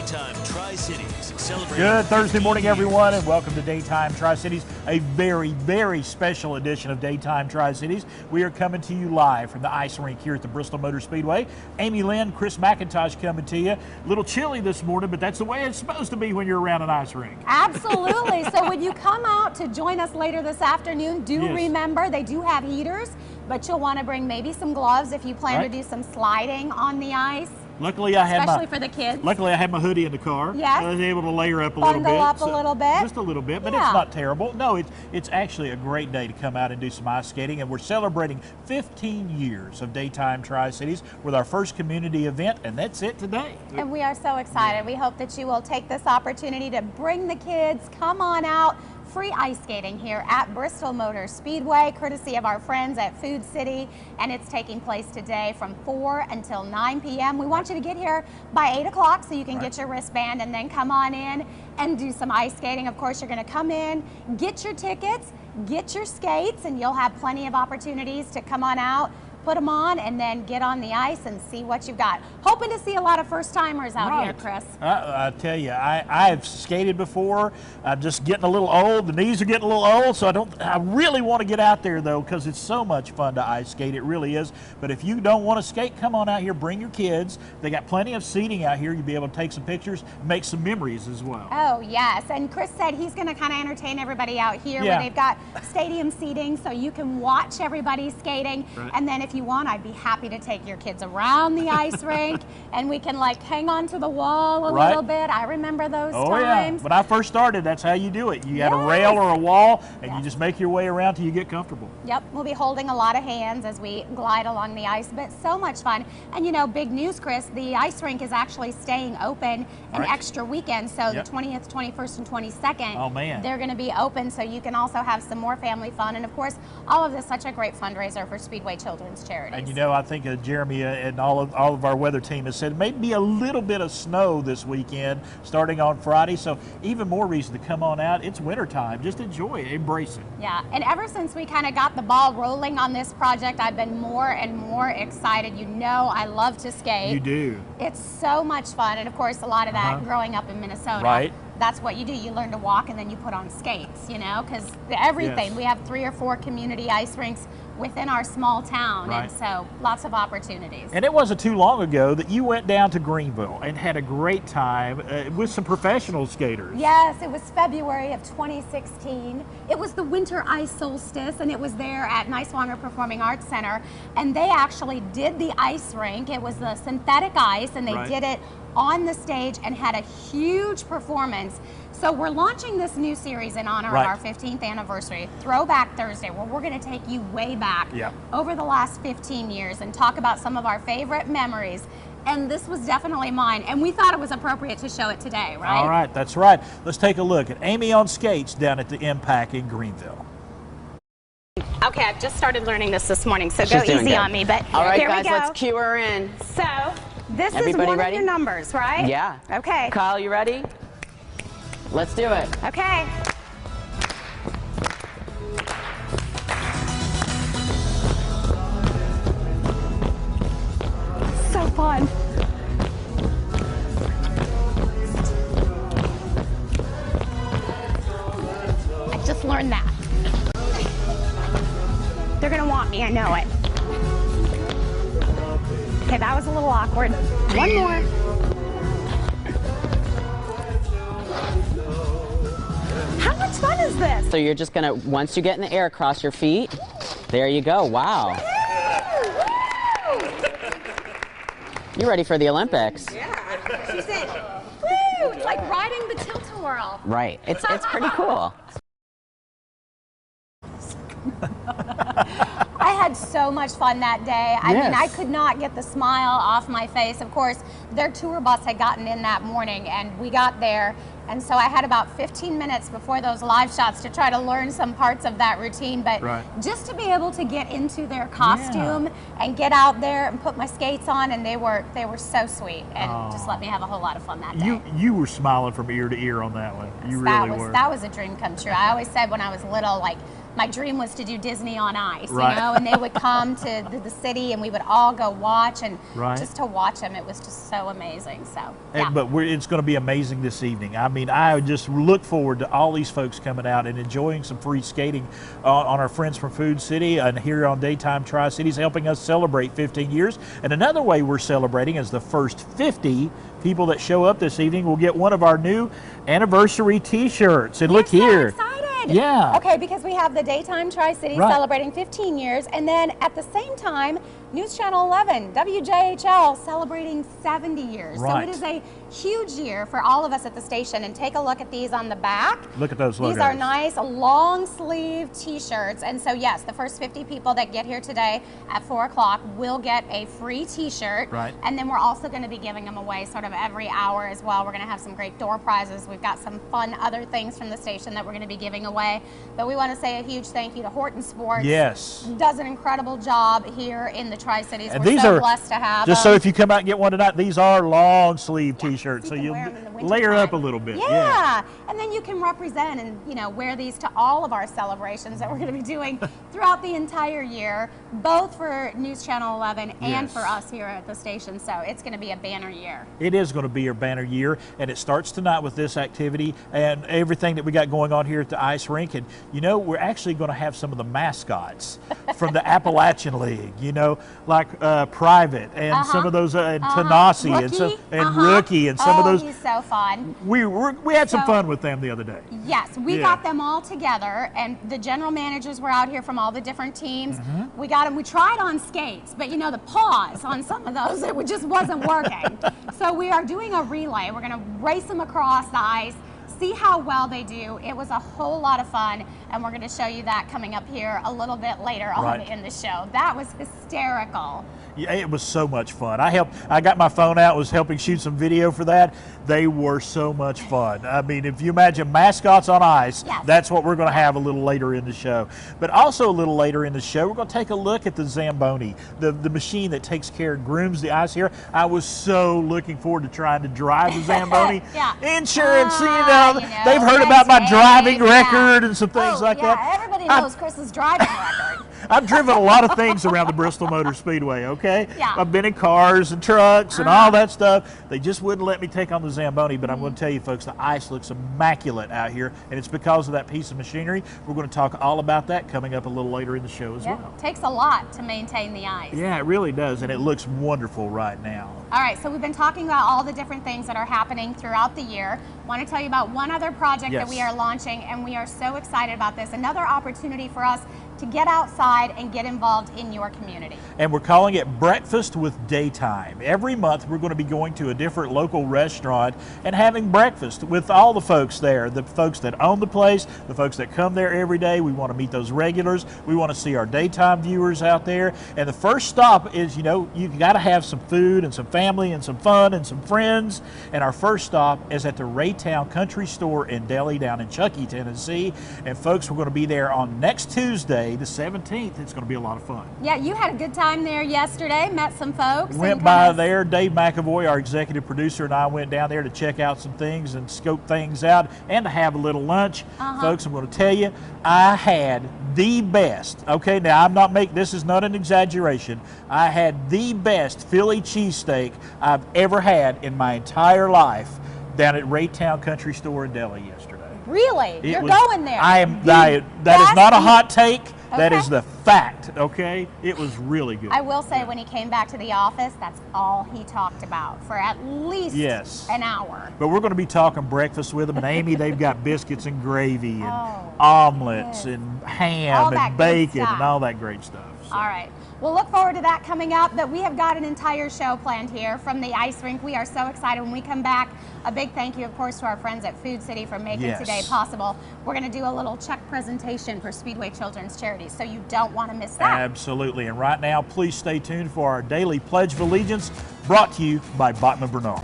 Daytime Tri-Cities celebrating. Good Thursday morning, everyone, and welcome to Daytime Tri-Cities, a very, very special edition of Daytime Tri-Cities. We are coming to you live from the ice rink here at the Bristol Motor Speedway. Amy Lynn, Chris McIntosh coming to you. A little chilly this morning, but that's the way it's supposed to be when you're around an ice rink. Absolutely. So when you come out to join us later this afternoon, remember they do have heaters, but you'll want to bring maybe some gloves if you plan to do some sliding on the ice. Luckily, I had especially for the kids. Luckily, I had my hoodie in the car. Yes. I was able to layer up a little little bit. Up a little bit. Just a little bit, but it's not terrible. No, it's actually a great day to come out and do some ice skating, and we're celebrating 15 years of Daytime Tri-Cities with our first community event, and that's it today. And we are so excited. We hope that you will take this opportunity to bring the kids, come on out. Free ice skating here at Bristol Motor Speedway, courtesy of our friends at Food City, and it's taking place today from 4 until 9 p.m. We want you to get here by 8 o'clock so you can get your wristband and then come on in and do some ice skating. Of course, you're going to come in, get your tickets, get your skates, and you'll have plenty of opportunities to come on out, put them on, and then get on the ice and see what you've got. Hoping to see a lot of first-timers out here, Chris. I tell you, I've skated before. I'm just getting a little old. The knees are getting a little old, so I really want to get out there, though, because it's so much fun to ice skate. It really is. But if you don't want to skate, come on out here. Bring your kids. They got plenty of seating out here. You'll be able to take some pictures, make some memories as well. Oh, yes. And Chris said he's going to kind of entertain everybody out here where they've got stadium seating so you can watch everybody skating. And then if you want, I'd be happy to take your kids around the ice rink and we can like hang on to the wall a little bit. I remember those times. Yeah. When I first started, that's how you do it. You got a rail or a wall and you just make your way around till you get comfortable. Yep, we'll be holding a lot of hands as we glide along the ice, but so much fun. And you know, big news, Chris, the ice rink is actually staying open an extra weekend. So the 20th, 21st, and 22nd, they're going to be open so you can also have some more family fun. And of course, all of this such a great fundraiser for Speedway Children's Charities. And you know, I think Jeremy and all of our weather team has said maybe a little bit of snow this weekend starting on Friday. So even more reason to come on out. It's wintertime. Just enjoy it. Embrace it. Yeah, and ever since we kind of got the ball rolling on this project, I've been more and more excited. You know, I love to skate. You do. It's so much fun. And of course, a lot of that growing up in Minnesota. Right. That's what you do. You learn to walk and then you put on skates, you know, because everything. We have 3 or 4 community ice rinks within our small town, and so lots of opportunities. And it wasn't too long ago that you went down to Greenville and had a great time with some professional skaters. Yes, it was February of 2016. It was the winter ice solstice, and it was there at Niswonger Performing Arts Center, and they actually did the ice rink. It was the synthetic ice, and they did it on the stage and had a huge performance. So we're launching this new series in honor of our 15th anniversary, Throwback Thursday, where we're going to take you way back over the last 15 years and talk about some of our favorite memories. And this was definitely mine, and we thought it was appropriate to show it today, right? All right, that's right. Let's take a look at Amy on skates down at the Impact in Greenville. Okay, I've just started learning this morning, so go easy on me. But all right, here guys, we go. let's cue her in. So this is one of your numbers, right? Yeah. Okay. Kyle, you ready? Let's do it. Okay. So fun. I just learned that. They're gonna want me, I know it. Okay, that was a little awkward. One more. How much fun is this? So you're just gonna, once you get in the air, cross your feet. There you go, wow. You ready for the Olympics? Yeah. She said, woo! It's like riding the tilt-a-whirl. Right, it's pretty cool. I had so much fun that day. I mean, I could not get the smile off my face. Of course, their tour bus had gotten in that morning, and we got there, and so I had about 15 minutes before those live shots to try to learn some parts of that routine, but just to be able to get into their costume and get out there and put my skates on, and they were so sweet, and just let me have a whole lot of fun that day. You were smiling from ear to ear on that one. You really were. That was a dream come true. I always said when I was little, like, my dream was to do Disney on Ice, Right. you know, and they would come to the city and we would all go watch, and Right. just to watch them, it was just so amazing. So, yeah. But it's going to be amazing this evening. I mean, I just look forward to all these folks coming out and enjoying some free skating on our friends from Food City and here on Daytime Tri-Cities, helping us celebrate 15 years. And another way we're celebrating is the first 50 people that show up this evening will get one of our new anniversary T-shirts. And look So here. excited. Yeah. Okay, because we have the Daytime Tri-Cities Right. celebrating 15 years, and then at the same time, News Channel 11, WJHL, celebrating 70 years. Right. So it is a huge year for all of us at the station. And take a look at these on the back. Look at those logos. These are nice long sleeve T-shirts. And so yes, the first 50 people that get here today at 4 o'clock will get a free T-shirt. Right. And then we're also going to be giving them away sort of every hour as well. We're going to have some great door prizes. We've got some fun other things from the station that we're going to be giving away. But we want to say a huge thank you to Horton Sports. Yes. Does an incredible job here in the Tri-Cities. And We're these so are, blessed to have just them. so if you come out and get one tonight, these are long sleeve T-shirts, so you can you'll wear 'em in the winter layer up a time. little bit. Yeah. And then you can represent and, you know, wear these to all of our celebrations that we're going to be doing throughout the entire year, both for News Channel 11 and Yes. for us here at the station. So it's going to be a banner year. It is going to be your banner year, and it starts tonight with this activity and everything that we got going on here at the ice rink. And you know, we're actually going to have some of the mascots from the Appalachian League, you know, like Private and some of those and Tanasi and Rookie and some of those. He's so fun. We had some So- fun with them the other day. Yes, we Yeah. got them all together, and the general managers were out here from all the different teams. We got them. We tried on skates, but you know, the pause on some of those, it just wasn't working. So we are doing a relay. We're going to race them across the ice, see how well they do. It was a whole lot of fun, and we're going to show you that coming up here a little bit later on Right. in the show. That was hysterical. Yeah, it was so much fun. I got my phone out, was helping shoot some video for that. They were so much fun. I mean, if you imagine mascots on ice, Yes. that's what we're going to have a little later in the show. But also a little later in the show, we're going to take a look at the Zamboni, the machine that takes care and grooms the ice here. I was so looking forward to trying to drive the Zamboni. Yeah. Insurance, You know, they've heard red about my tape, driving yeah. record and some things like yeah, that. everybody knows Chris's driving record. I've driven a lot of things around the Bristol Motor Speedway, okay? Yeah. I've been in cars and trucks and all that stuff. They just wouldn't let me take on the Zamboni, but I'm going to tell you folks, the ice looks immaculate out here, and it's because of that piece of machinery. We're going to talk all about that coming up a little later in the show as Yeah, well. takes a lot to maintain the ice. Yeah, it really does, and it looks wonderful right now. All right, so we've been talking about all the different things that are happening throughout the year. Want to tell you about one other project that Yes. we are launching, and we are so excited about this. Another opportunity for us to get outside and get involved in your community. And we're calling it Breakfast with Daytime. Every month we're going to be going to a different local restaurant and having breakfast with all the folks there, the folks that own the place, the folks that come there every day. We want to meet those regulars. We want to see our daytime viewers out there. And the first stop is, you know, you got to have some food and some family and some fun and some friends. And our first stop is at the Raytown Country Store and Deli down in Chuckey, Tennessee. And folks, we're going to be there on next Tuesday, the 17th. It's going to be a lot of fun. Yeah, you had a good time there yesterday, met some folks. Went and by kinda- there. Dave McAvoy, our executive producer, and I went down there to check out some things and scope things out and to have a little lunch. Folks, I'm going to tell you, I had the best. Okay, now I'm not making, this is not an exaggeration. I had the best Philly cheesesteak I've ever had in my entire life down at Raytown Country Store and Deli yesterday. Really? It You're was- going there. that is best not a hot take. That Okay. is the fact, okay? It was really good. I will say, when he came back to the office, that's all he talked about for at least Yes. an hour. But we're going to be talking breakfast with them. And Amy, they've got biscuits and gravy and Oh, omelets good. and All ham that and good bacon stuff. and all that great stuff. So, All right. We'll look forward to that coming up, but we have got an entire show planned here from the ice rink. We are so excited when we come back. A big thank you, of course, to our friends at Food City for making Yes. today possible. We're going to do a little check presentation for Speedway Children's Charities, so you don't want to miss that. Absolutely. And right now, please stay tuned for our daily Pledge of Allegiance brought to you by Bachman Bernard.